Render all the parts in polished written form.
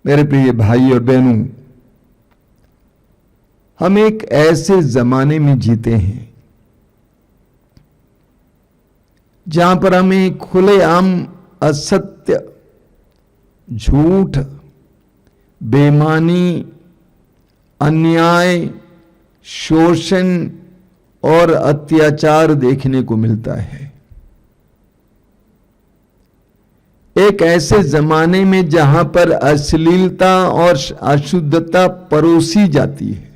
मेरे प्रिय भाई और बहनों, हम एक ऐसे जमाने में जीते हैं जहां पर हमें खुलेआम असत्य, झूठ, बेईमानी, अन्याय, शोषण और अत्याचार देखने को मिलता है। एक ऐसे जमाने में जहां पर अश्लीलता और अशुद्धता परोसी जाती है।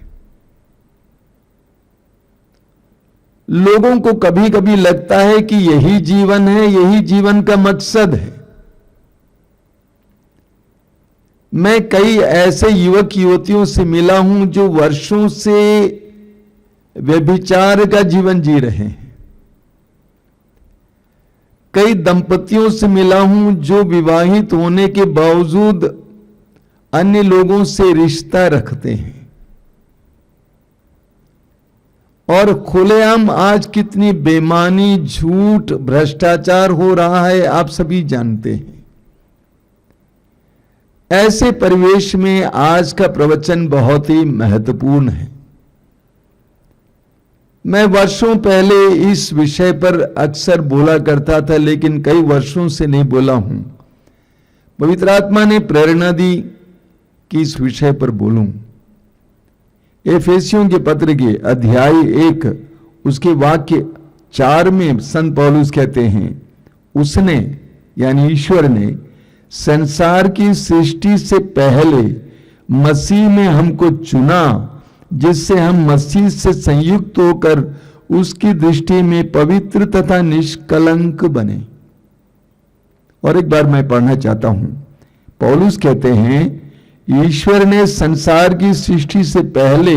लोगों को कभी कभी लगता है कि यही जीवन है, यही जीवन का मकसद है। मैं कई ऐसे युवक युवतियों से मिला हूं जो वर्षों से व्यभिचार का जीवन जी रहे हैं। कई दंपतियों से मिला हूं जो विवाहित होने के बावजूद अन्य लोगों से रिश्ता रखते हैं। और खुलेआम आज कितनी बेईमानी, झूठ, भ्रष्टाचार हो रहा है, आप सभी जानते हैं। ऐसे परिवेश में आज का प्रवचन बहुत ही महत्वपूर्ण है। मैं वर्षों पहले इस विषय पर अक्सर बोला करता था, लेकिन कई वर्षों से नहीं बोला हूं। पवित्र आत्मा ने प्रेरणा दी कि इस विषय पर बोलूं। एफेसियों के पत्र के अध्याय 1 उसके वाक्य 4 में संत पौलुस कहते हैं, उसने यानी ईश्वर ने संसार की सृष्टि से पहले मसीह में हमको चुना, जिससे हम मसीह से संयुक्त होकर उसकी दृष्टि में पवित्र तथा निष्कलंक बने। और एक बार मैं पढ़ना चाहता हूं। पौलुस कहते हैं, ईश्वर ने संसार की सृष्टि से पहले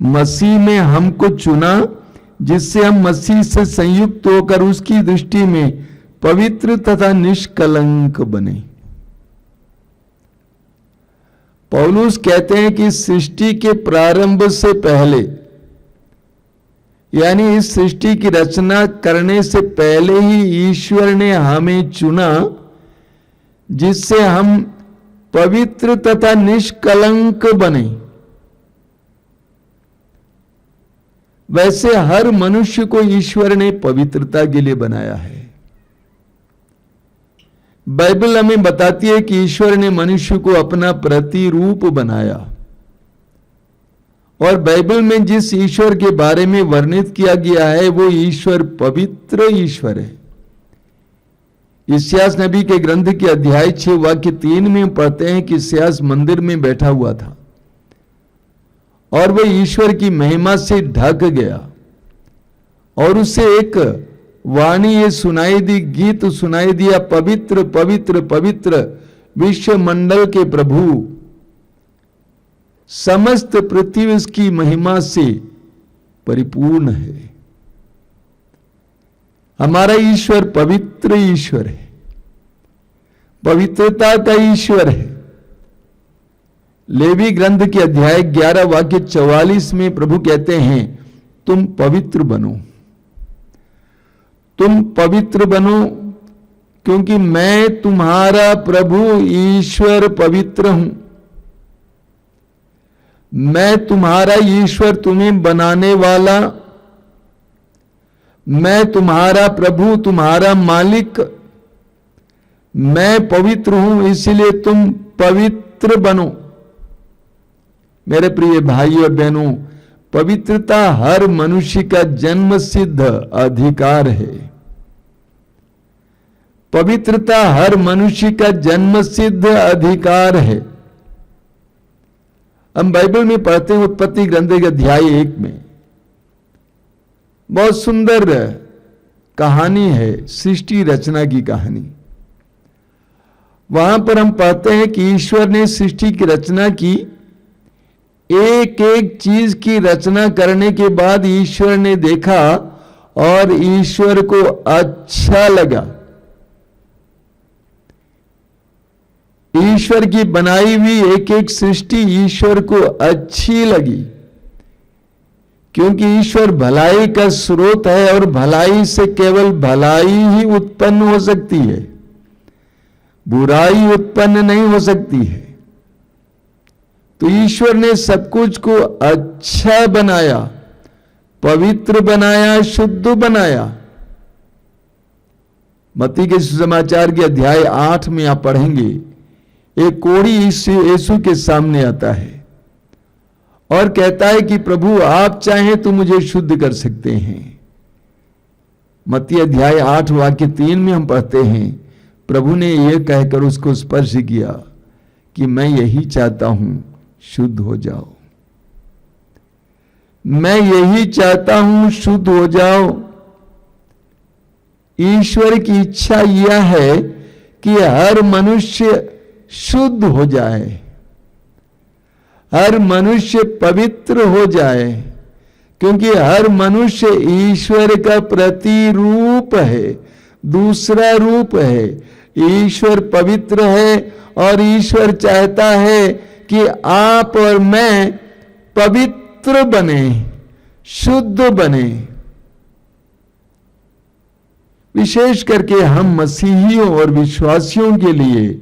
मसीह में हमको चुना, जिससे हम मसीह से संयुक्त होकर उसकी दृष्टि में पवित्र तथा निष्कलंक बने। पौलुस कहते हैं कि सृष्टि के प्रारंभ से पहले, यानी इस सृष्टि की रचना करने से पहले ही ईश्वर ने हमें चुना, जिससे हम पवित्र तथा निष्कलंक बने। वैसे हर मनुष्य को ईश्वर ने पवित्रता के लिए बनाया है। बाइबल हमें बताती है कि ईश्वर ने मनुष्य को अपना प्रतिरूप बनाया। और बाइबल में जिस ईश्वर के बारे में वर्णित किया गया है वो ईश्वर पवित्र ईश्वर है। इस्यास नबी के ग्रंथ के अध्याय 6 वाक्य 3 में पढ़ते हैं कि इस्यास मंदिर में बैठा हुआ था और वह ईश्वर की महिमा से ढक गया और उसे एक वाणी ये सुनाई दी, गीत सुनाई दिया, पवित्र पवित्र पवित्र विश्व मंडल के प्रभु, समस्त पृथ्वी उसकी महिमा से परिपूर्ण है। हमारा ईश्वर पवित्र ईश्वर है, पवित्रता का ईश्वर है। लेवी ग्रंथ के अध्याय 11 वाक्य 44 में प्रभु कहते हैं, तुम पवित्र बनो, तुम पवित्र बनो, क्योंकि मैं तुम्हारा प्रभु ईश्वर पवित्र हूं। मैं तुम्हारा ईश्वर, तुम्हें बनाने वाला, मैं तुम्हारा प्रभु, तुम्हारा मालिक, मैं पवित्र हूं, इसलिए तुम पवित्र बनो। मेरे प्रिय भाई और बहनों, पवित्रता हर मनुष्य का जन्म सिद्ध अधिकार है। पवित्रता हर मनुष्य का जन्म सिद्ध अधिकार है। हम बाइबल में पढ़ते हैं उत्पत्ति ग्रंथ के अध्याय 1 में बहुत सुंदर कहानी है, सृष्टि रचना की कहानी। वहां पर हम पढ़ते हैं कि ईश्वर ने सृष्टि की रचना की। एक एक चीज की रचना करने के बाद ईश्वर ने देखा और ईश्वर को अच्छा लगा। ईश्वर की बनाई हुई एक एक सृष्टि ईश्वर को अच्छी लगी, क्योंकि ईश्वर भलाई का स्रोत है और भलाई से केवल भलाई ही उत्पन्न हो सकती है, बुराई उत्पन्न नहीं हो सकती है। तो ईश्वर ने सब कुछ को अच्छा बनाया, पवित्र बनाया, शुद्ध बनाया। मत्ती के सुसमाचार के अध्याय 8 में आप पढ़ेंगे, एक कोढ़ी यीशु के सामने आता है और कहता है कि प्रभु आप चाहें तो मुझे शुद्ध कर सकते हैं। मत्ती अध्याय 8 वाक्य 3 में हम पढ़ते हैं, प्रभु ने यह कहकर उसको स्पर्श किया कि मैं यही चाहता हूं, शुद्ध हो जाओ। मैं यही चाहता हूं, शुद्ध हो जाओ। ईश्वर की इच्छा यह है कि हर मनुष्य शुद्ध हो जाए, हर मनुष्य पवित्र हो जाए, क्योंकि हर मनुष्य ईश्वर का प्रतिरूप है, दूसरा रूप है। ईश्वर पवित्र है और ईश्वर चाहता है कि आप और मैं पवित्र बने, शुद्ध बने। विशेष करके हम मसीहियों और विश्वासियों के लिए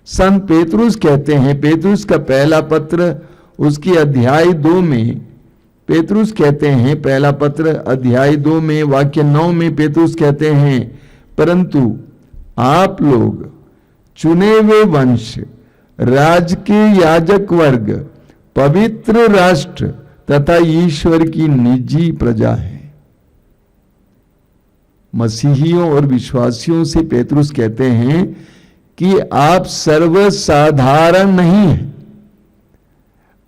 संत पेतरुस कहते हैं, पेतरुस का पहला पत्र उसकी अध्याय 2 में पेतरुस कहते हैं, पहला पत्र अध्याय 2 में वाक्य 9 में पेतरुस कहते हैं, परंतु आप लोग चुने हुए वंश, राजकीय याजक वर्ग, पवित्र राष्ट्र तथा ईश्वर की निजी प्रजा है। मसीहियों और विश्वासियों से पेतरुस कहते हैं कि आप सर्वसाधारण नहीं हैं,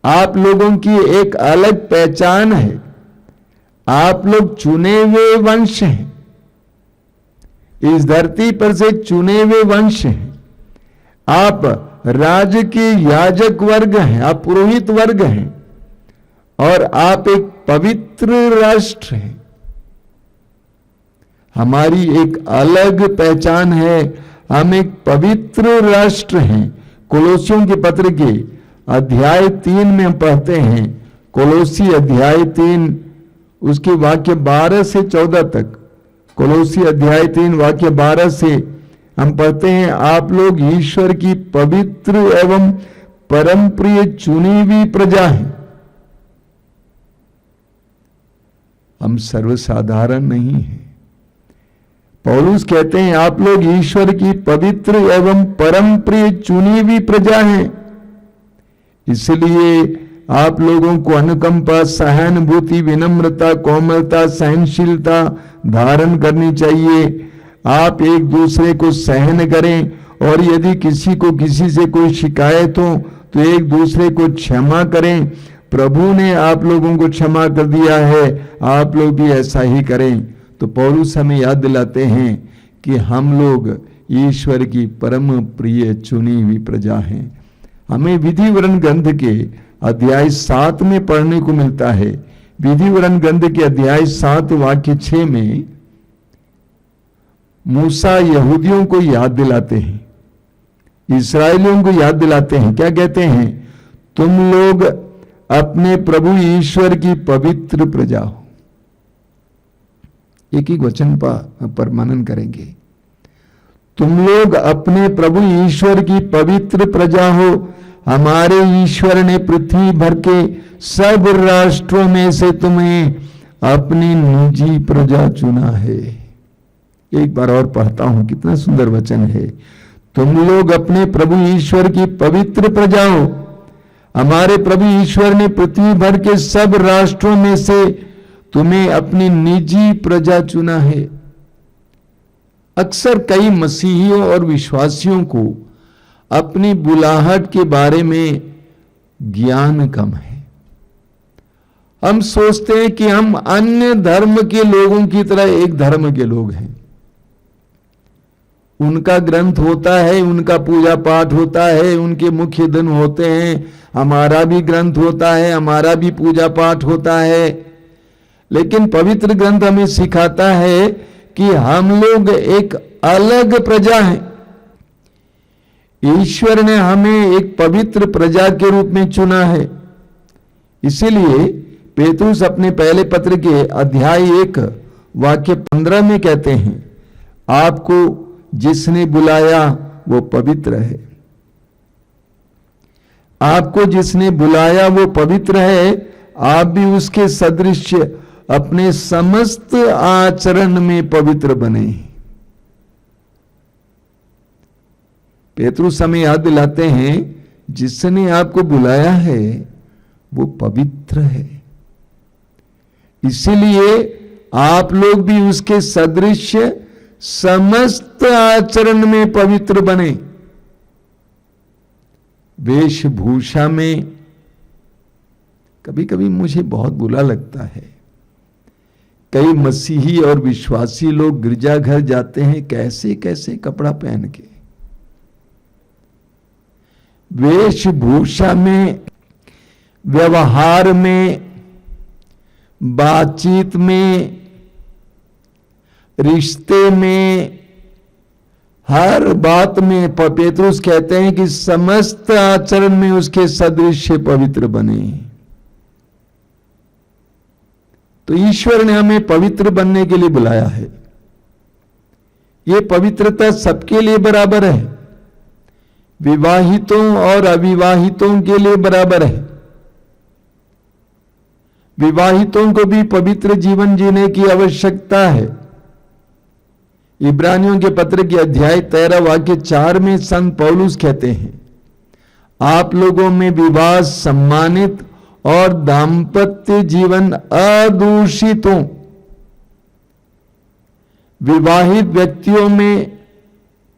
आप लोगों की एक अलग पहचान है, आप लोग चुने हुए वंश हैं, इस धरती पर से चुने हुए वंश हैं, आप राज्य के याजक वर्ग हैं, आप पुरोहित वर्ग हैं और आप एक पवित्र राष्ट्र हैं। हमारी एक अलग पहचान है, हम एक पवित्र राष्ट्र हैं। कोलोसियों के पत्र के अध्याय 3 में हम पढ़ते हैं, कोलोसी अध्याय 3 उसके वाक्य 12 से 14 तक, कोलोसी अध्याय 3 वाक्य 12 से हम पढ़ते हैं, आप लोग ईश्वर की पवित्र एवं परम प्रिय चुनी हुई प्रजा हैं। हम सर्वसाधारण नहीं हैं। पौलुस कहते हैं, आप लोग ईश्वर की पवित्र एवं परम प्रिय चुनी हुई प्रजा हैं, इसलिए आप लोगों को अनुकंपा, सहानुभूति, विनम्रता, कोमलता, सहनशीलता धारण करनी चाहिए। आप एक दूसरे को सहन करें और यदि किसी को किसी से कोई शिकायत हो तो एक दूसरे को क्षमा करें। प्रभु ने आप लोगों को क्षमा कर दिया है, आप लोग भी ऐसा ही करें। तो पौलुस हमें याद दिलाते हैं कि हम लोग ईश्वर की परम प्रिय चुनी हुई प्रजा हैं। हमें विधि वरण ग्रंथ के अध्याय 7 में पढ़ने को मिलता है। विधि वरण ग्रंथ के अध्याय 7 वाक्य 6 में मूसा यहूदियों को याद दिलाते हैं, इस्राएलियों को याद दिलाते हैं। क्या कहते हैं? तुम लोग अपने प्रभु ईश्वर की पवित्र प्रजा हो। एक ही वचन पर मनन करेंगे। तुम लोग अपने प्रभु ईश्वर की पवित्र प्रजा हो। हमारे ईश्वर ने पृथ्वी भर के सब राष्ट्रों में से तुम्हें अपनी निजी प्रजा चुना है। एक बार और पढ़ता हूं, कितना सुंदर वचन है। तुम लोग अपने प्रभु ईश्वर की पवित्र प्रजा हो। हमारे प्रभु ईश्वर ने पृथ्वी भर के सब राष्ट्रों में से तुम्हें अपनी निजी प्रजा चुना है। अक्सर कई मसीहियों और विश्वासियों को अपनी बुलाहट के बारे में ज्ञान कम है। हम सोचते हैं कि हम अन्य धर्म के लोगों की तरह एक धर्म के लोग हैं। उनका ग्रंथ होता है, उनका पूजा पाठ होता है, उनके मुख्य दिन होते हैं, हमारा भी ग्रंथ होता है, हमारा भी पूजा पाठ होता है। लेकिन पवित्र ग्रंथ हमें सिखाता है कि हम लोग एक अलग प्रजा हैं। ईश्वर ने हमें एक पवित्र प्रजा के रूप में चुना है। इसीलिए पेतरुस अपने पहले पत्र के अध्याय 1 वाक्य 15 में कहते हैं, आपको जिसने बुलाया वो पवित्र है। आपको जिसने बुलाया वो पवित्र है, आप भी उसके सदृश अपने समस्त आचरण में पवित्र बने। पेतरुस हमें याद दिलाते हैं, जिसने आपको बुलाया है वो पवित्र है, इसीलिए आप लोग भी उसके सदृश समस्त आचरण में पवित्र बने। वेशभूषा में कभी कभी मुझे बहुत बुरा लगता है, कई मसीही और विश्वासी लोग गिरजाघर जाते हैं कैसे कैसे कपड़ा पहन के। वेशभूषा में, व्यवहार में, बातचीत में, रिश्ते में, हर बात में पेतरुस कहते हैं कि समस्त आचरण में उसके सदृश पवित्र बने। तो ईश्वर ने हमें पवित्र बनने के लिए बुलाया है। यह पवित्रता सबके लिए बराबर है, विवाहितों और अविवाहितों के लिए बराबर है। विवाहितों को भी पवित्र जीवन जीने की आवश्यकता है। इब्रानियों के पत्र के अध्याय 13 वाक्य 4 में संत पौलुस कहते हैं, आप लोगों में विवाह सम्मानित और दाम्पत्य जीवन अदूषित हो। विवाहित व्यक्तियों में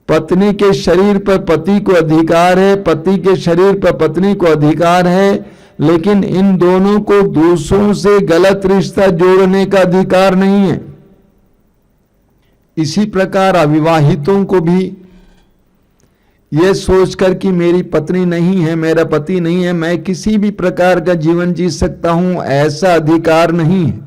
पत्नी के शरीर पर पति को अधिकार है, पति के शरीर पर पत्नी को अधिकार है, लेकिन इन दोनों को दूसरों से गलत रिश्ता जोड़ने का अधिकार नहीं है। इसी प्रकार अविवाहितों को भी यह सोचकर कि मेरी पत्नी नहीं है, मेरा पति नहीं है, मैं किसी भी प्रकार का जीवन जी सकता हूं, ऐसा अधिकार नहीं है।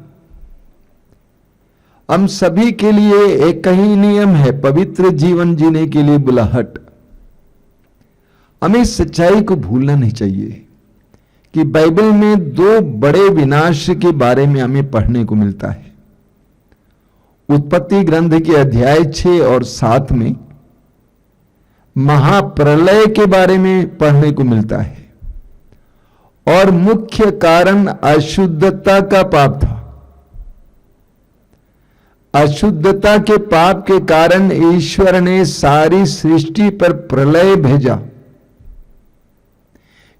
हम सभी के लिए एक ही नियम है, पवित्र जीवन जीने के लिए बुलाहट। हमें इस सच्चाई को भूलना नहीं चाहिए कि बाइबल में 2 बड़े विनाश के बारे में हमें पढ़ने को मिलता है। उत्पत्ति ग्रंथ के अध्याय 6 और 7 में महाप्रलय के बारे में पढ़ने को मिलता है, और मुख्य कारण अशुद्धता का पाप था। अशुद्धता के पाप के कारण ईश्वर ने सारी सृष्टि पर प्रलय भेजा।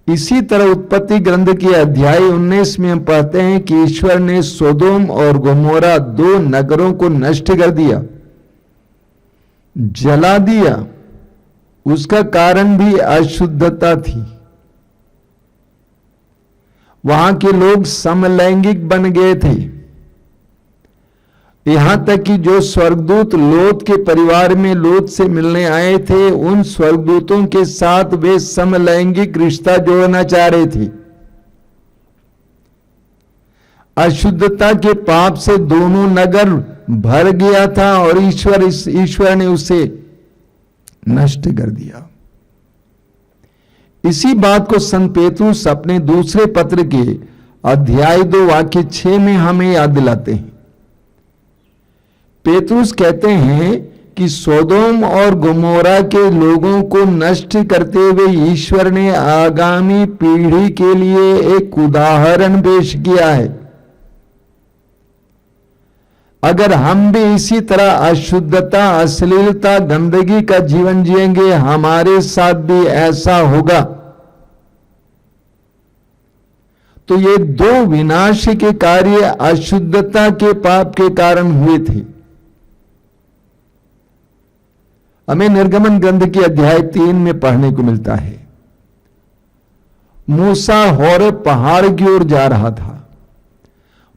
इसी तरह उत्पत्ति ग्रंथ के अध्याय 19 में हम पढ़ते हैं कि ईश्वर ने सोदोम और गोमोरा 2 नगरों को नष्ट कर दिया, जला दिया। उसका कारण भी अशुद्धता थी। वहां के लोग समलैंगिक बन गए थे, यहां तक कि जो स्वर्गदूत लोत के परिवार में लोत से मिलने आए थे, उन स्वर्गदूतों के साथ वे समलैंगिक रिश्ता जोड़ना चाह रहे थे। अशुद्धता के पाप से दोनों नगर भर गया था और ईश्वर ने उसे नष्ट कर दिया। इसी बात को संत पेतरुस अपने दूसरे पत्र के अध्याय 2 वाक्य 6 में हमें याद दिलाते हैं। पेतरुस कहते हैं कि सोदोम और गोमोरा के लोगों को नष्ट करते हुए ईश्वर ने आगामी पीढ़ी के लिए एक उदाहरण पेश किया है। अगर हम भी इसी तरह अशुद्धता, अश्लीलता, गंदगी का जीवन जिएंगे, हमारे साथ भी ऐसा होगा। तो ये 2 विनाश के कार्य अशुद्धता के पाप के कारण हुए थे। हमें निर्गमन ग्रंथ के अध्याय 3 में पढ़ने को मिलता है, मूसा होरेब पहाड़ की ओर जा रहा था।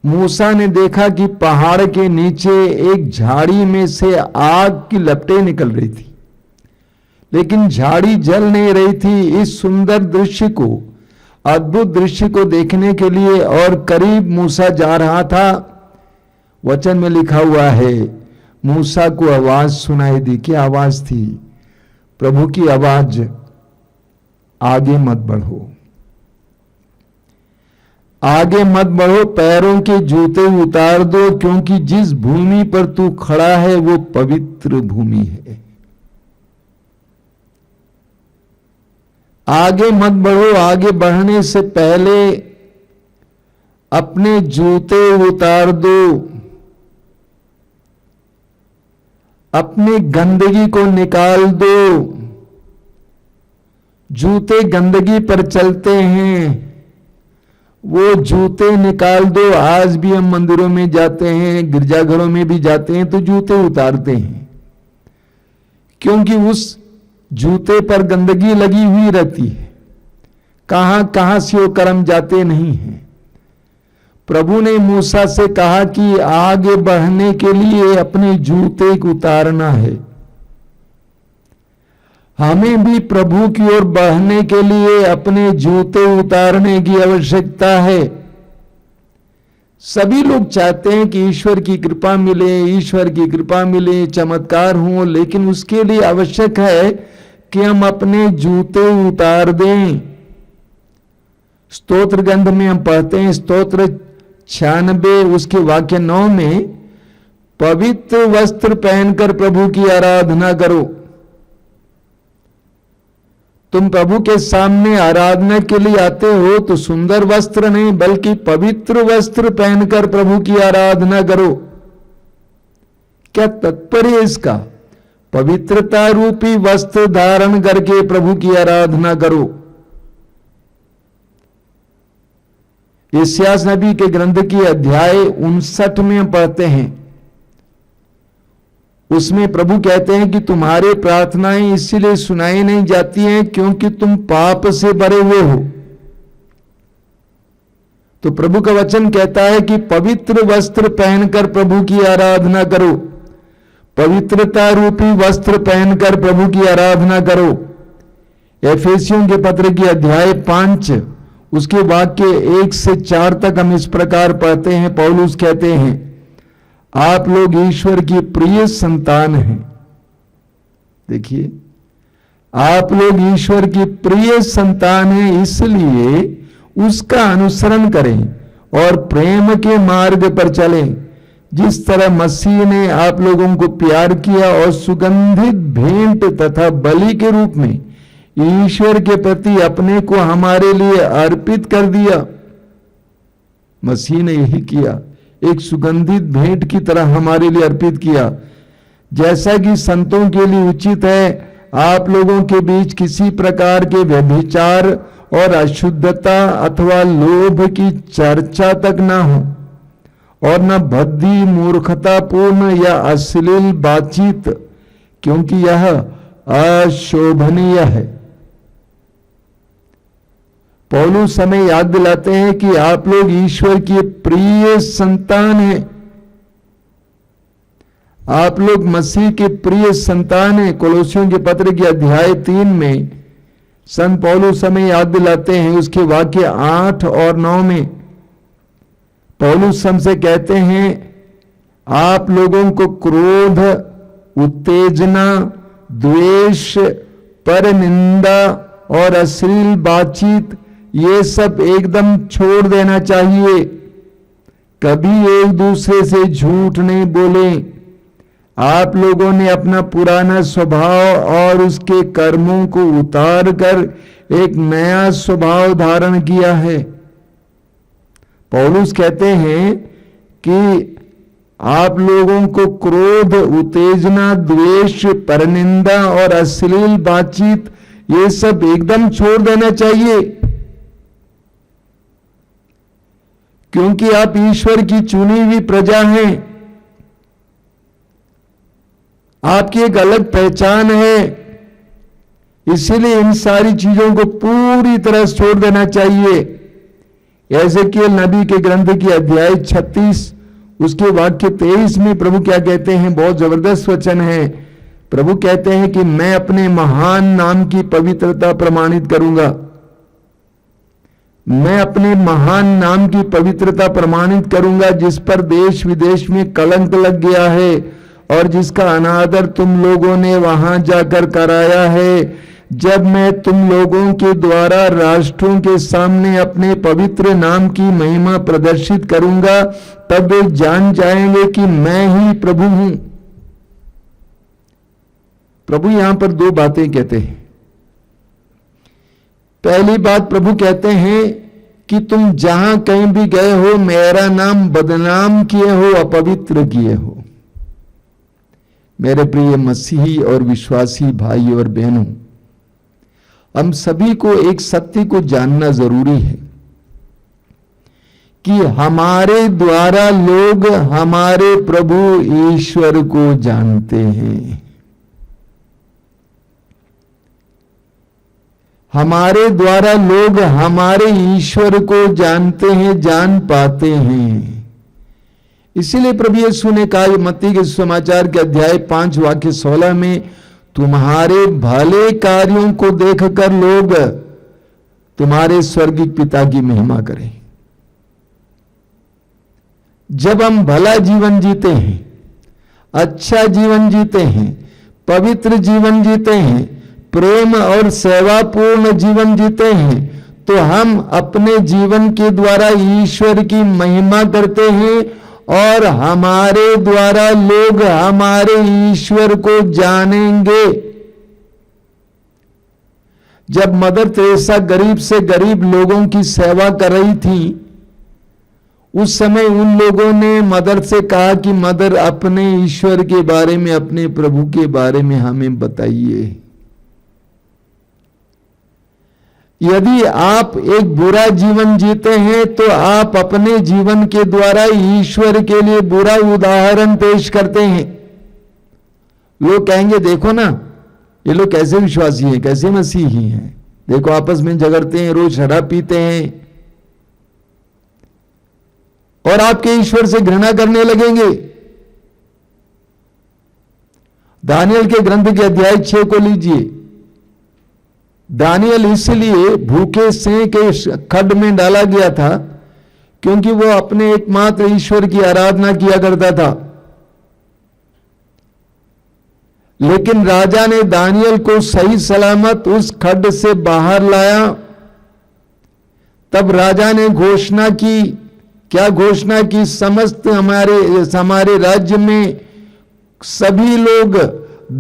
मूसा ने देखा कि पहाड़ के नीचे एक झाड़ी में से आग की लपटें निकल रही थी, लेकिन झाड़ी जल नहीं रही थी। इस सुंदर दृश्य को, अद्भुत दृश्य को देखने के लिए और करीब मूसा जा रहा था। वचन में लिखा हुआ है, मूसा को आवाज सुनाई दी। क्या आवाज थी? प्रभु की आवाज, आगे मत बढ़ो, आगे मत बढ़ो, पैरों के जूते उतार दो, क्योंकि जिस भूमि पर तू खड़ा है वो पवित्र भूमि है। आगे मत बढ़ो, आगे बढ़ने से पहले अपने जूते उतार दो, अपनी गंदगी को निकाल दो। जूते गंदगी पर चलते हैं, वो जूते निकाल दो। आज भी हम मंदिरों में जाते हैं, गिरजाघरों में भी जाते हैं तो जूते उतारते हैं, क्योंकि उस जूते पर गंदगी लगी हुई रहती है। कहां कहां से वो कर्म जाते नहीं हैं। प्रभु ने मूसा से कहा कि आगे बढ़ने के लिए अपने जूते को उतारना है। हमें भी प्रभु की ओर बढ़ने के लिए अपने जूते उतारने की आवश्यकता है। सभी लोग चाहते हैं कि ईश्वर की कृपा मिले, ईश्वर की कृपा मिले, चमत्कार हो, लेकिन उसके लिए आवश्यक है कि हम अपने जूते उतार दें। स्तोत्र ग्रंथ में हम पढ़ते हैं, स्तोत्र 96 उसके वाक्य 9 में, पवित्र वस्त्र पहनकर प्रभु की आराधना करो। तुम प्रभु के सामने आराधना के लिए आते हो तो सुंदर वस्त्र नहीं बल्कि पवित्र वस्त्र पहनकर प्रभु की आराधना करो। क्या तात्पर्य इसका? पवित्रता रूपी वस्त्र धारण करके प्रभु की आराधना करो। यशायाह नबी के ग्रंथ की अध्याय 59 में हम पढ़ते हैं, उसमें प्रभु कहते हैं कि तुम्हारे प्रार्थनाएं इसलिए सुनाई नहीं जाती हैं क्योंकि तुम पाप से भरे हुए हो। तो प्रभु का वचन कहता है कि पवित्र वस्त्र पहनकर प्रभु की आराधना करो, पवित्रता रूपी वस्त्र पहनकर प्रभु की आराधना करो। एफेसियों के पत्र की अध्याय 5 उसके वाक्य 1 से 4 तक हम इस प्रकार पढ़ते हैं। पौलुस कहते हैं, आप लोग ईश्वर की प्रिय संतान हैं। देखिए, आप लोग ईश्वर की प्रिय संतान हैं, इसलिए उसका अनुसरण करें और प्रेम के मार्ग पर चलें, जिस तरह मसीह ने आप लोगों को प्यार किया और सुगंधित भेंट तथा बलि के रूप में ईश्वर के प्रति अपने को हमारे लिए अर्पित कर दिया। मसीह ने यही किया, एक सुगंधित भेंट की तरह हमारे लिए अर्पित किया। जैसा कि संतों के लिए उचित है, आप लोगों के बीच किसी प्रकार के व्यभिचार और अशुद्धता अथवा लोभ की चर्चा तक ना हो, और न भद्दी, मूर्खतापूर्ण या अश्लील बातचीत, क्योंकि यह अशोभनीय है। पौलुस हमें याद दिलाते हैं कि आप लोग ईश्वर की प्रिय संतान हैं, आप लोग मसीह के प्रिय संतान हैं। कोलोसियों के पत्र के अध्याय 3 में संत पौलुस हमें याद दिलाते हैं, उसके वाक्य 8 और 9 में पौलुस हमसे कहते हैं, आप लोगों को क्रोध, उत्तेजना, द्वेष, परनिंदा और अश्लील बातचीत ये सब एकदम छोड़ देना चाहिए। कभी एक दूसरे से झूठ नहीं बोले। आप लोगों ने अपना पुराना स्वभाव और उसके कर्मों को उतार कर एक नया स्वभाव धारण किया है। पौलुस कहते हैं कि आप लोगों को क्रोध, उत्तेजना, द्वेष, परनिंदा और अश्लील बातचीत ये सब एकदम छोड़ देना चाहिए, क्योंकि आप ईश्वर की चुनी हुई प्रजा हैं। आपकी एक अलग पहचान है, इसीलिए इन सारी चीजों को पूरी तरह छोड़ देना चाहिए। एजेकियल नबी के ग्रंथ की अध्याय 36 उसके वाक्य 23 में प्रभु क्या कहते हैं, बहुत जबरदस्त वचन है। प्रभु कहते हैं कि मैं अपने महान नाम की पवित्रता प्रमाणित करूंगा। मैं अपने महान नाम की पवित्रता प्रमाणित करूंगा, जिस पर देश विदेश में कलंक लग गया है और जिसका अनादर तुम लोगों ने वहां जाकर कराया है। जब मैं तुम लोगों के द्वारा राष्ट्रों के सामने अपने पवित्र नाम की महिमा प्रदर्शित करूंगा, तब वे जान जाएंगे कि मैं ही प्रभु हूं। प्रभु यहां पर दो बातें कहते हैं। पहली बात प्रभु कहते हैं कि तुम जहां कहीं भी गए हो, मेरा नाम बदनाम किए हो, अपवित्र किए हो। मेरे प्रिय मसीही और विश्वासी भाई और बहनों, हम सभी को एक सत्य को जानना जरूरी है कि हमारे द्वारा लोग हमारे प्रभु ईश्वर को जानते हैं। हमारे द्वारा लोग हमारे ईश्वर को जानते हैं, जान पाते हैं। इसीलिए प्रभु यीशु ने कहा मत्ती के समाचार के अध्याय 5 वाक्य 16 में, तुम्हारे भले कार्यों को देखकर लोग तुम्हारे स्वर्गीय पिता की महिमा करें। जब हम भला जीवन जीते हैं, अच्छा जीवन जीते हैं, पवित्र जीवन जीते हैं, प्रेम और सेवापूर्ण जीवन जीते हैं, तो हम अपने जीवन के द्वारा ईश्वर की महिमा करते हैं और हमारे द्वारा लोग हमारे ईश्वर को जानेंगे। जब मदर तेरेसा गरीब से गरीब लोगों की सेवा कर रही थी, उस समय उन लोगों ने मदर से कहा कि मदर, अपने ईश्वर के बारे में, अपने प्रभु के बारे में हमें बताइए। यदि आप एक बुरा जीवन जीते हैं तो आप अपने जीवन के द्वारा ईश्वर के लिए बुरा उदाहरण पेश करते हैं। लोग कहेंगे, देखो ना ये लोग कैसे विश्वासी हैं, कैसे मसीही हैं, देखो आपस में झगड़ते हैं, रोज शराब पीते हैं, और आपके ईश्वर से घृणा करने लगेंगे। दानियल के ग्रंथ के अध्याय 6 को लीजिए। दानियल इसलिए भूखे सिंह के खड्ड में डाला गया था क्योंकि वो अपने एकमात्र ईश्वर की आराधना किया करता था। लेकिन राजा ने दानियल को सही सलामत उस खड्ड से बाहर लाया। तब राजा ने घोषणा की, क्या घोषणा की? समस्त हमारे राज्य में सभी लोग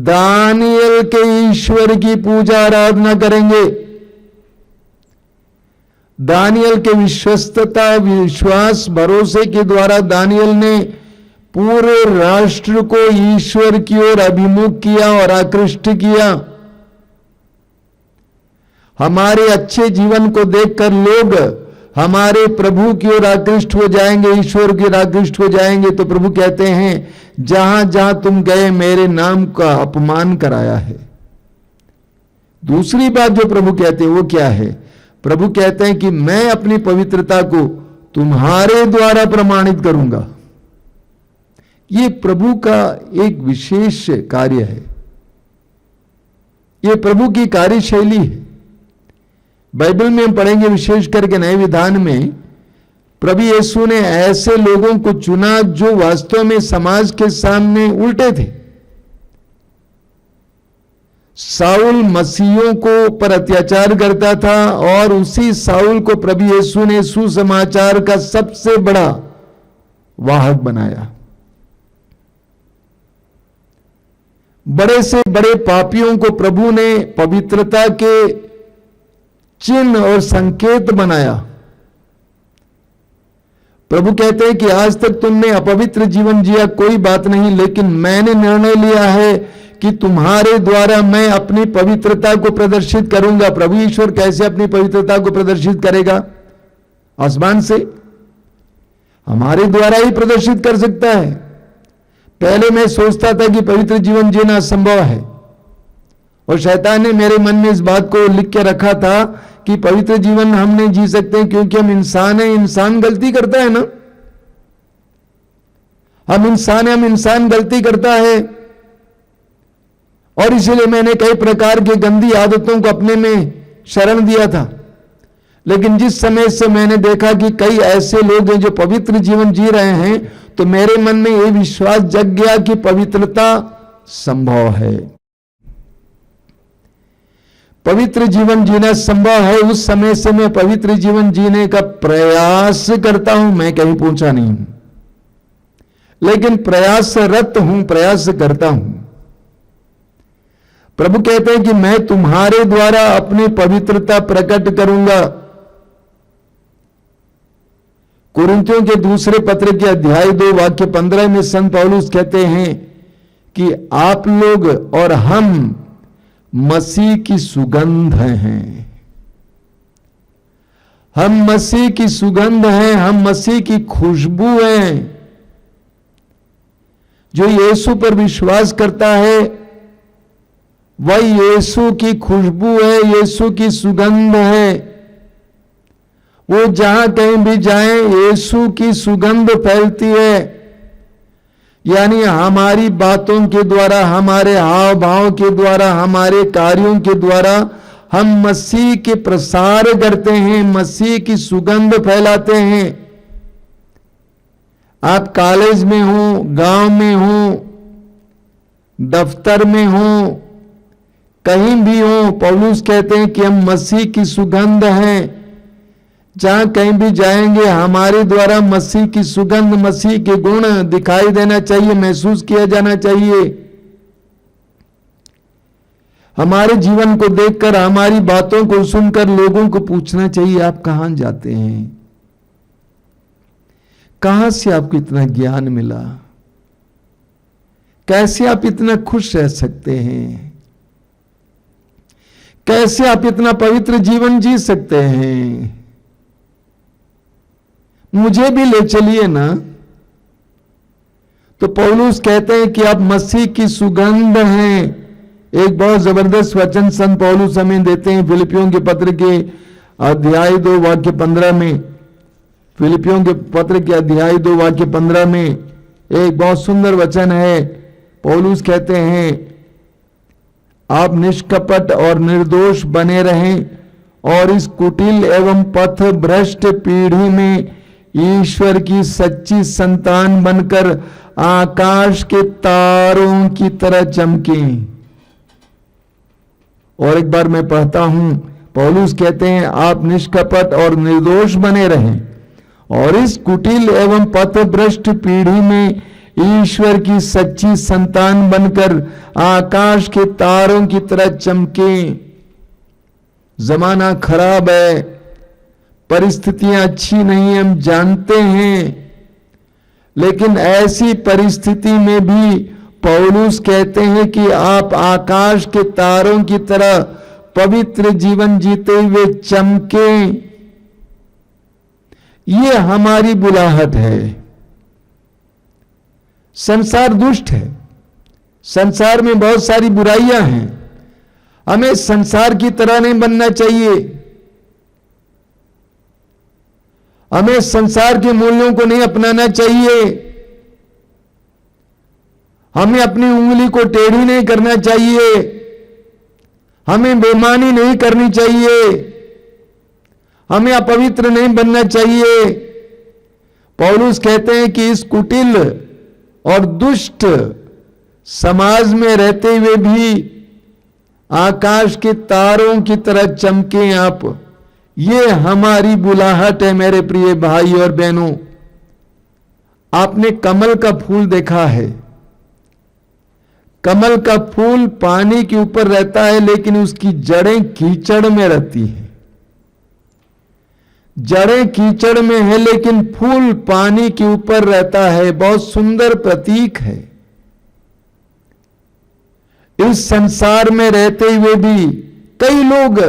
दानियल के ईश्वर की पूजा आराधना करेंगे। दानियल के विश्वस्तता, विश्वास, भरोसे के द्वारा दानियल ने पूरे राष्ट्र को ईश्वर की ओर अभिमुख किया और आकृष्ट किया। हमारे अच्छे जीवन को देखकर लोग हमारे प्रभु की ओर आकृष्ट हो जाएंगे, ईश्वर की ओर आकृष्ट हो जाएंगे। तो प्रभु कहते हैं, जहां जहां तुम गए मेरे नाम का अपमान कराया है। दूसरी बात जो प्रभु कहते हैं वो क्या है? प्रभु कहते हैं कि मैं अपनी पवित्रता को तुम्हारे द्वारा प्रमाणित करूंगा। ये प्रभु का एक विशेष कार्य है, ये प्रभु की कार्यशैली है। बाइबल में हम पढ़ेंगे, विशेष करके नए विधान में, प्रभु यीशु ने ऐसे लोगों को चुना जो वास्तव में समाज के सामने उल्टे थे। साउल मसीहों को पर अत्याचार करता था और उसी साउल को प्रभु यीशु ने सुसमाचार का सबसे बड़ा वाहक बनाया। बड़े से बड़े पापियों को प्रभु ने पवित्रता के चिन्ह और संकेत बनाया। प्रभु कहते हैं कि आज तक तुमने अपवित्र जीवन जिया, कोई बात नहीं, लेकिन मैंने निर्णय लिया है कि तुम्हारे द्वारा मैं अपनी पवित्रता को प्रदर्शित करूंगा। प्रभु ईश्वर कैसे अपनी पवित्रता को प्रदर्शित करेगा? आसमान से हमारे द्वारा ही प्रदर्शित कर सकता है। पहले मैं सोचता था कि पवित्र जीवन जीना असंभव है, और शैतान ने मेरे मन में इस बात को लिख के रखा था कि पवित्र जीवन हम नहीं जी सकते क्योंकि हम इंसान हैं। इंसान गलती करता है ना, हम इंसान हैं, हम इंसान गलती करता है, और इसलिए मैंने कई प्रकार की गंदी आदतों को अपने में शरण दिया था। लेकिन जिस समय से मैंने देखा कि कई ऐसे लोग हैं जो पवित्र जीवन जी रहे हैं, तो मेरे मन में यह विश्वास जग गया कि पवित्रता संभव है, पवित्र जीवन जीना संभव है। उस समय से मैं पवित्र जीवन जीने का प्रयास करता हूं। मैं कहीं पहुंचा नहीं हूं, लेकिन प्रयासरत हूं, प्रयास करता हूं। प्रभु कहते हैं कि मैं तुम्हारे द्वारा अपनी पवित्रता प्रकट करूंगा। कुरिन्थियों के दूसरे पत्र के अध्याय 2 वाक्य 15 में संत पौलुस कहते हैं कि आप लोग और हम मसीह की सुगंध हैं। हम मसीह की सुगंध हैं, हम मसीह की खुशबू हैं। जो यीशु पर विश्वास करता है वह यीशु की खुशबू है, यीशु की सुगंध है। वो जहां कहीं भी जाए यीशु की सुगंध फैलती है। यानी हमारी बातों के द्वारा, हमारे हाव भाव के द्वारा, हमारे कार्यों के द्वारा हम मसीह के प्रसार करते हैं, मसीह की सुगंध फैलाते हैं। आप कॉलेज में हो, गांव में हो, दफ्तर में हो, कहीं भी हो, पौलुस कहते हैं कि हम मसीह की सुगंध हैं। जहां कहीं भी जाएंगे हमारे द्वारा मसीह की सुगंध, मसीह के गुण दिखाई देना चाहिए, महसूस किया जाना चाहिए। हमारे जीवन को देखकर, हमारी बातों को सुनकर लोगों को पूछना चाहिए आप कहां जाते हैं, कहां से आपको इतना ज्ञान मिला, कैसे आप इतना खुश रह सकते हैं, कैसे आप इतना पवित्र जीवन जी सकते हैं। मुझे भी ले चलिए ना। तो पौलुस कहते हैं कि आप मसीह की सुगंध हैं। एक बहुत जबरदस्त वचन संत पौलुस हमें देते हैं फिलिपियों के पत्र के अध्याय 2 वाक्य 15 में। फिलिपियों के पत्र के अध्याय 2 वाक्य 15 में एक बहुत सुंदर वचन है। पौलुस कहते हैं आप निष्कपट और निर्दोष बने रहें और इस कुटिल एवं पथ भ्रष्ट पीढ़ी में ईश्वर की सच्ची संतान बनकर आकाश के तारों की तरह चमकें। और एक बार मैं पढ़ता हूं, पौलुस कहते हैं आप निष्कपट और निर्दोष बने रहें और इस कुटिल एवं पथभ्रष्ट पीढ़ी में ईश्वर की सच्ची संतान बनकर आकाश के तारों की तरह चमकें। जमाना खराब है, परिस्थितियां अच्छी नहीं है, हम जानते हैं, लेकिन ऐसी परिस्थिति में भी पौलुस कहते हैं कि आप आकाश के तारों की तरह पवित्र जीवन जीते हुए चमकें। ये हमारी बुलाहट है। संसार दुष्ट है, संसार में बहुत सारी बुराइयां हैं। हमें संसार की तरह नहीं बनना चाहिए। हमें संसार के मूल्यों को नहीं अपनाना चाहिए। हमें अपनी उंगली को टेढ़ी नहीं करना चाहिए। हमें बेईमानी नहीं करनी चाहिए। हमें अपवित्र नहीं बनना चाहिए। पौलुस कहते हैं कि इस कुटिल और दुष्ट समाज में रहते हुए भी आकाश के तारों की तरह चमके आप। ये हमारी बुलाहट है मेरे प्रिय भाई और बहनों। आपने कमल का फूल देखा है। कमल का फूल पानी के ऊपर रहता है लेकिन उसकी जड़ें कीचड़ में रहती हैं। जड़ें कीचड़ में है लेकिन फूल पानी के ऊपर रहता है। बहुत सुंदर प्रतीक है। इस संसार में रहते हुए भी कई लोग,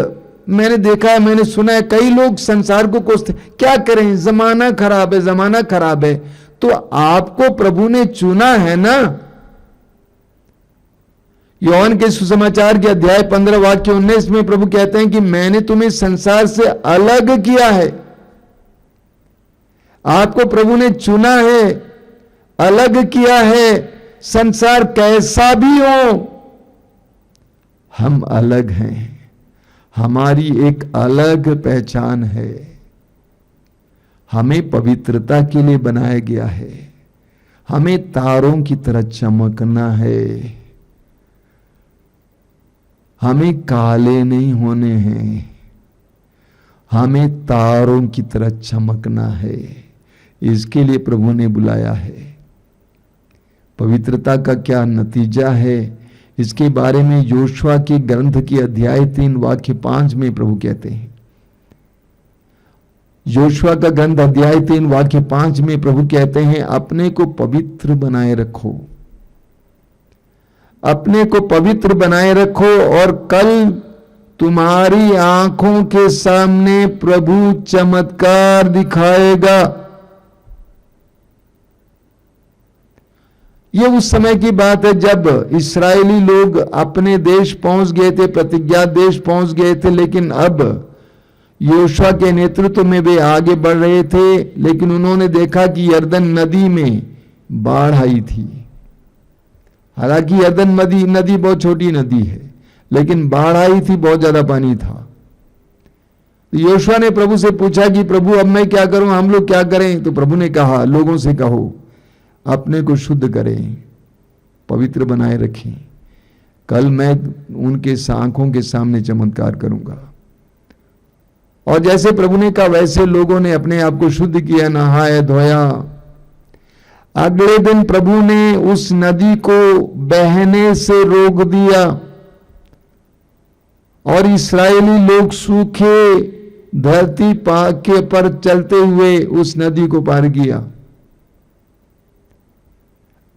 मैंने देखा है, मैंने सुना है, कई लोग संसार को कोसते, क्या करें, जमाना खराब है, जमाना खराब है। तो आपको प्रभु ने चुना है ना। योहान के सुसमाचार के अध्याय 15 वाक्य 19 में प्रभु कहते हैं कि मैंने तुम्हें संसार से अलग किया है। आपको प्रभु ने चुना है, अलग किया है। संसार कैसा भी हो, हम अलग हैं। हमारी एक अलग पहचान है। हमें पवित्रता के लिए बनाया गया है। हमें तारों की तरह चमकना है। हमें काले नहीं होने हैं। हमें तारों की तरह चमकना है। इसके लिए प्रभु ने बुलाया है। पवित्रता का क्या नतीजा है, इसके बारे में योशुआ के ग्रंथ की अध्याय 3 वाक्य 5 में प्रभु कहते हैं। योशुआ का ग्रंथ अध्याय 3 वाक्य 5 में प्रभु कहते हैं, अपने को पवित्र बनाए रखो, अपने को पवित्र बनाए रखो और कल तुम्हारी आंखों के सामने प्रभु चमत्कार दिखाएगा। ये उस समय की बात है जब इस्राएली लोग अपने देश पहुंच गए थे, प्रतिज्ञा देश पहुंच गए थे, लेकिन अब योशुआ के नेतृत्व में वे आगे बढ़ रहे थे। लेकिन उन्होंने देखा कि यरदन नदी में बाढ़ आई थी। हालांकि यरदन नदी बहुत छोटी नदी है, लेकिन बाढ़ आई थी, बहुत ज्यादा पानी था। तो योशुआ ने प्रभु से पूछा कि प्रभु अब मैं क्या करूं, हम लोग क्या करें? तो प्रभु ने कहा, लोगों से कहो अपने को शुद्ध करें, पवित्र बनाए रखें, कल मैं उनके आंखों के सामने चमत्कार करूंगा। और जैसे प्रभु ने कहा वैसे लोगों ने अपने आप को शुद्ध किया, नहाया धोया। अगले दिन प्रभु ने उस नदी को बहने से रोक दिया और इस्राएली लोग सूखे धरती के पर चलते हुए उस नदी को पार किया।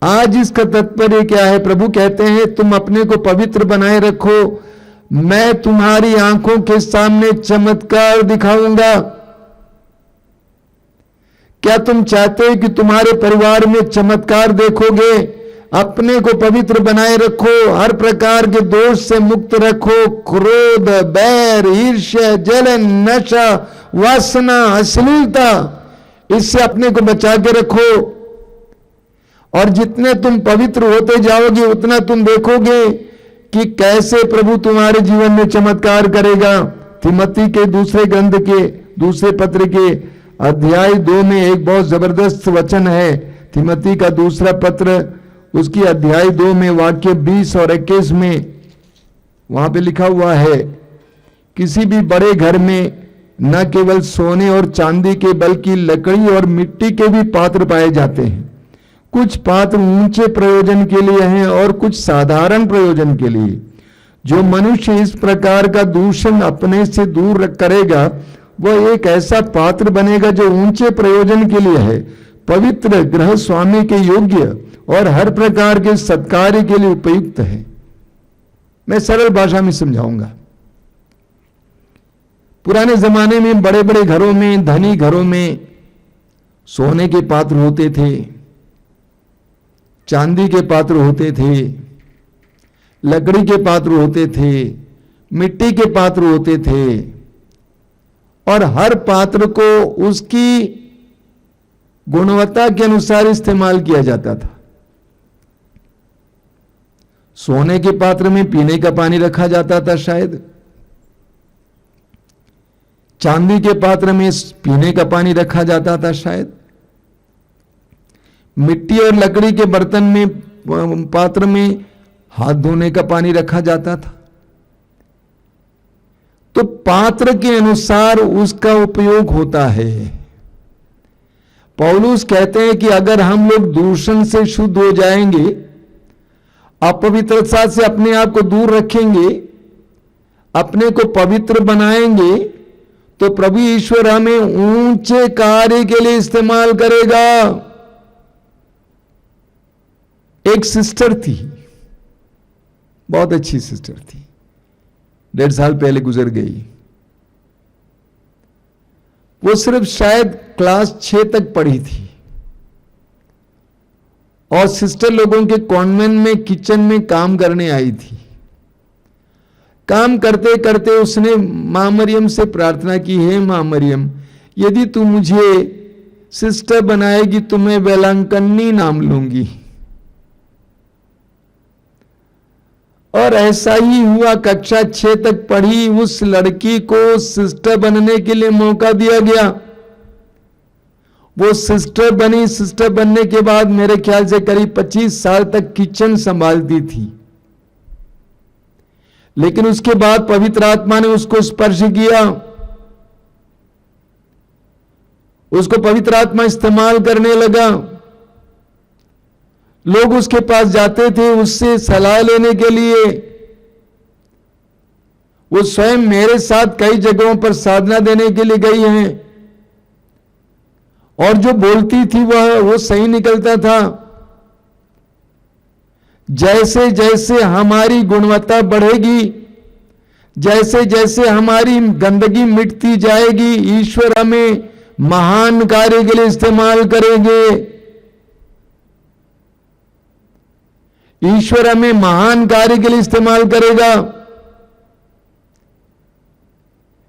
आज इसका तात्पर्य क्या है? प्रभु कहते हैं तुम अपने को पवित्र बनाए रखो, मैं तुम्हारी आंखों के सामने चमत्कार दिखाऊंगा। क्या तुम चाहते हो कि तुम्हारे परिवार में चमत्कार देखोगे? अपने को पवित्र बनाए रखो, हर प्रकार के दोष से मुक्त रखो, क्रोध, बैर, ईर्ष्या, जलन, नशा, वासना, अश्लीलता, इससे अपने को बचा के रखो। और जितने तुम पवित्र होते जाओगे उतना तुम देखोगे कि कैसे प्रभु तुम्हारे जीवन में चमत्कार करेगा। तिमोथी के दूसरे ग्रंथ के दूसरे पत्र के अध्याय 2 में एक बहुत जबरदस्त वचन है। तिमोथी का दूसरा पत्र उसकी अध्याय 2 में वाक्य 20 और 21 में वहां पे लिखा हुआ है, किसी भी बड़े घर में न केवल सोने और चांदी के बल्कि लकड़ी और मिट्टी के भी पात्र पाए जाते हैं। कुछ पात्र ऊंचे प्रयोजन के लिए हैं और कुछ साधारण प्रयोजन के लिए। जो मनुष्य इस प्रकार का दूषण अपने से दूर करेगा वह एक ऐसा पात्र बनेगा जो ऊंचे प्रयोजन के लिए है, पवित्र, गृह स्वामी के योग्य और हर प्रकार के सत्कार्य के लिए उपयुक्त है। मैं सरल भाषा में समझाऊंगा। पुराने जमाने में बड़े बड़े घरों में, धनी घरों में सोने के पात्र होते थे, चांदी के पात्र होते थे, लकड़ी के पात्र होते थे, मिट्टी के पात्र होते थे और हर पात्र को उसकी गुणवत्ता के अनुसार इस्तेमाल किया जाता था। सोने के पात्र में पीने का पानी रखा जाता था, शायद चांदी के पात्र में पीने का पानी रखा जाता था, शायद मिट्टी और लकड़ी के बर्तन में पात्र में हाथ धोने का पानी रखा जाता था। तो पात्र के अनुसार उसका उपयोग होता है। पौलुस कहते हैं कि अगर हम लोग दूषण से शुद्ध हो जाएंगे, अपवित्रता से अपने आप को दूर रखेंगे, अपने को पवित्र बनाएंगे, तो प्रभु ईश्वर हमें ऊंचे कार्य के लिए इस्तेमाल करेगा। एक सिस्टर थी, बहुत अच्छी सिस्टर थी, 1.5 साल पहले गुजर गई। वो सिर्फ शायद क्लास 6 तक पढ़ी थी और सिस्टर लोगों के कॉन्वेंट में किचन में काम करने आई थी। काम करते करते उसने मां मरियम से प्रार्थना की, हे मां मरियम, यदि तू मुझे सिस्टर बनाएगी तो मैं वेलांकन्नी नाम लूंगी। और ऐसा ही हुआ, कक्षा 6 तक पढ़ी उस लड़की को सिस्टर बनने के लिए मौका दिया गया। वो सिस्टर बनी। सिस्टर बनने के बाद मेरे ख्याल से करीब 25 साल तक किचन संभालती थी। लेकिन उसके बाद पवित्र आत्मा ने उसको स्पर्श किया, उसको पवित्र आत्मा इस्तेमाल करने लगा। लोग उसके पास जाते थे उससे सलाह लेने के लिए। वो स्वयं मेरे साथ कई जगहों पर साधना देने के लिए गई हैं, और जो बोलती थी वो सही निकलता था। जैसे जैसे हमारी गुणवत्ता बढ़ेगी, जैसे जैसे हमारी गंदगी मिटती जाएगी, ईश्वर हमें महान कार्य के लिए इस्तेमाल करेंगे। ईश्वर हमें महान कार्य के लिए इस्तेमाल करेगा।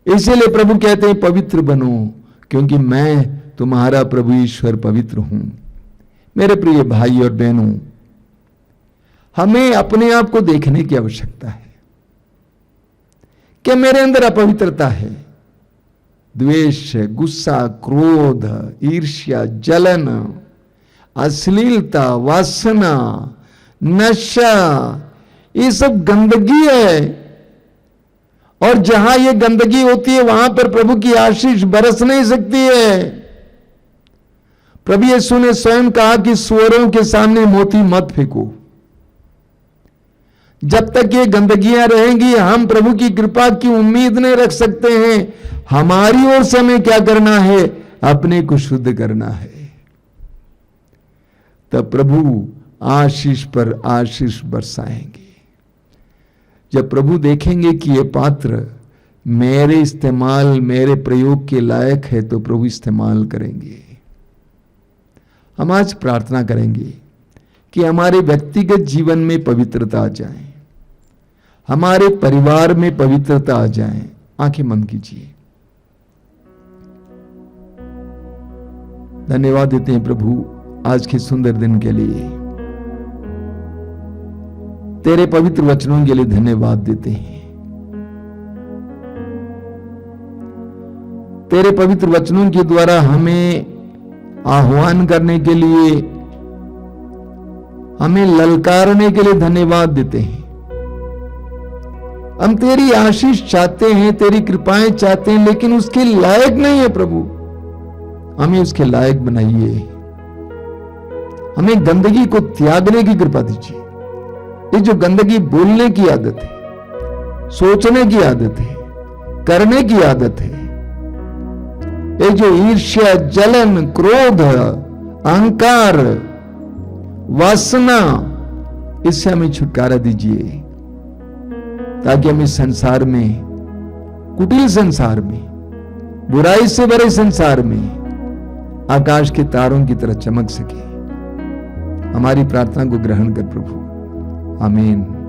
इसीलिए प्रभु कहते हैं पवित्र बनो, क्योंकि मैं तुम्हारा प्रभु ईश्वर पवित्र हूं। मेरे प्रिय भाई और बहनों, हमें अपने आप को देखने की आवश्यकता है कि मेरे अंदर अपवित्रता है। द्वेष, गुस्सा, क्रोध, ईर्ष्या, जलन, अश्लीलता, वासना, नशा, ये सब गंदगी है। और जहां ये गंदगी होती है वहां पर प्रभु की आशीष बरस नहीं सकती है। प्रभु यीशु ने स्वयं कहा कि सुअरों के सामने मोती मत फेंको। जब तक ये गंदगियां रहेंगी हम प्रभु की कृपा की उम्मीद नहीं रख सकते हैं। हमारी ओर से हमें क्या करना है? अपने को शुद्ध करना है। तब प्रभु आशीष पर आशीष बरसाएंगे। जब प्रभु देखेंगे कि ये पात्र मेरे इस्तेमाल, मेरे प्रयोग के लायक है, तो प्रभु इस्तेमाल करेंगे। हम आज प्रार्थना करेंगे कि हमारे व्यक्तिगत जीवन में पवित्रता आ जाए, हमारे परिवार में पवित्रता आ जाए। आंखें बंद कीजिए। धन्यवाद देते हैं प्रभु आज के सुंदर दिन के लिए। तेरे पवित्र वचनों के लिए धन्यवाद देते हैं। तेरे पवित्र वचनों के द्वारा हमें आह्वान करने के लिए, हमें ललकारने के लिए धन्यवाद देते हैं। हम तेरी आशीष चाहते हैं, तेरी कृपाएं चाहते हैं, लेकिन उसके लायक नहीं है प्रभु। हमें उसके लायक बनाइए। हमें गंदगी को त्यागने की कृपा दीजिए। ये जो गंदगी बोलने की आदत है, सोचने की आदत है, करने की आदत है, ये जो ईर्ष्या, जलन, क्रोध, अहंकार, वासना, इससे हमें छुटकारा दीजिए, ताकि हम इस संसार में, कुटिल संसार में, बुराई से भरे संसार में आकाश के तारों की तरह चमक सके। हमारी प्रार्थना को ग्रहण कर प्रभु। आमीन।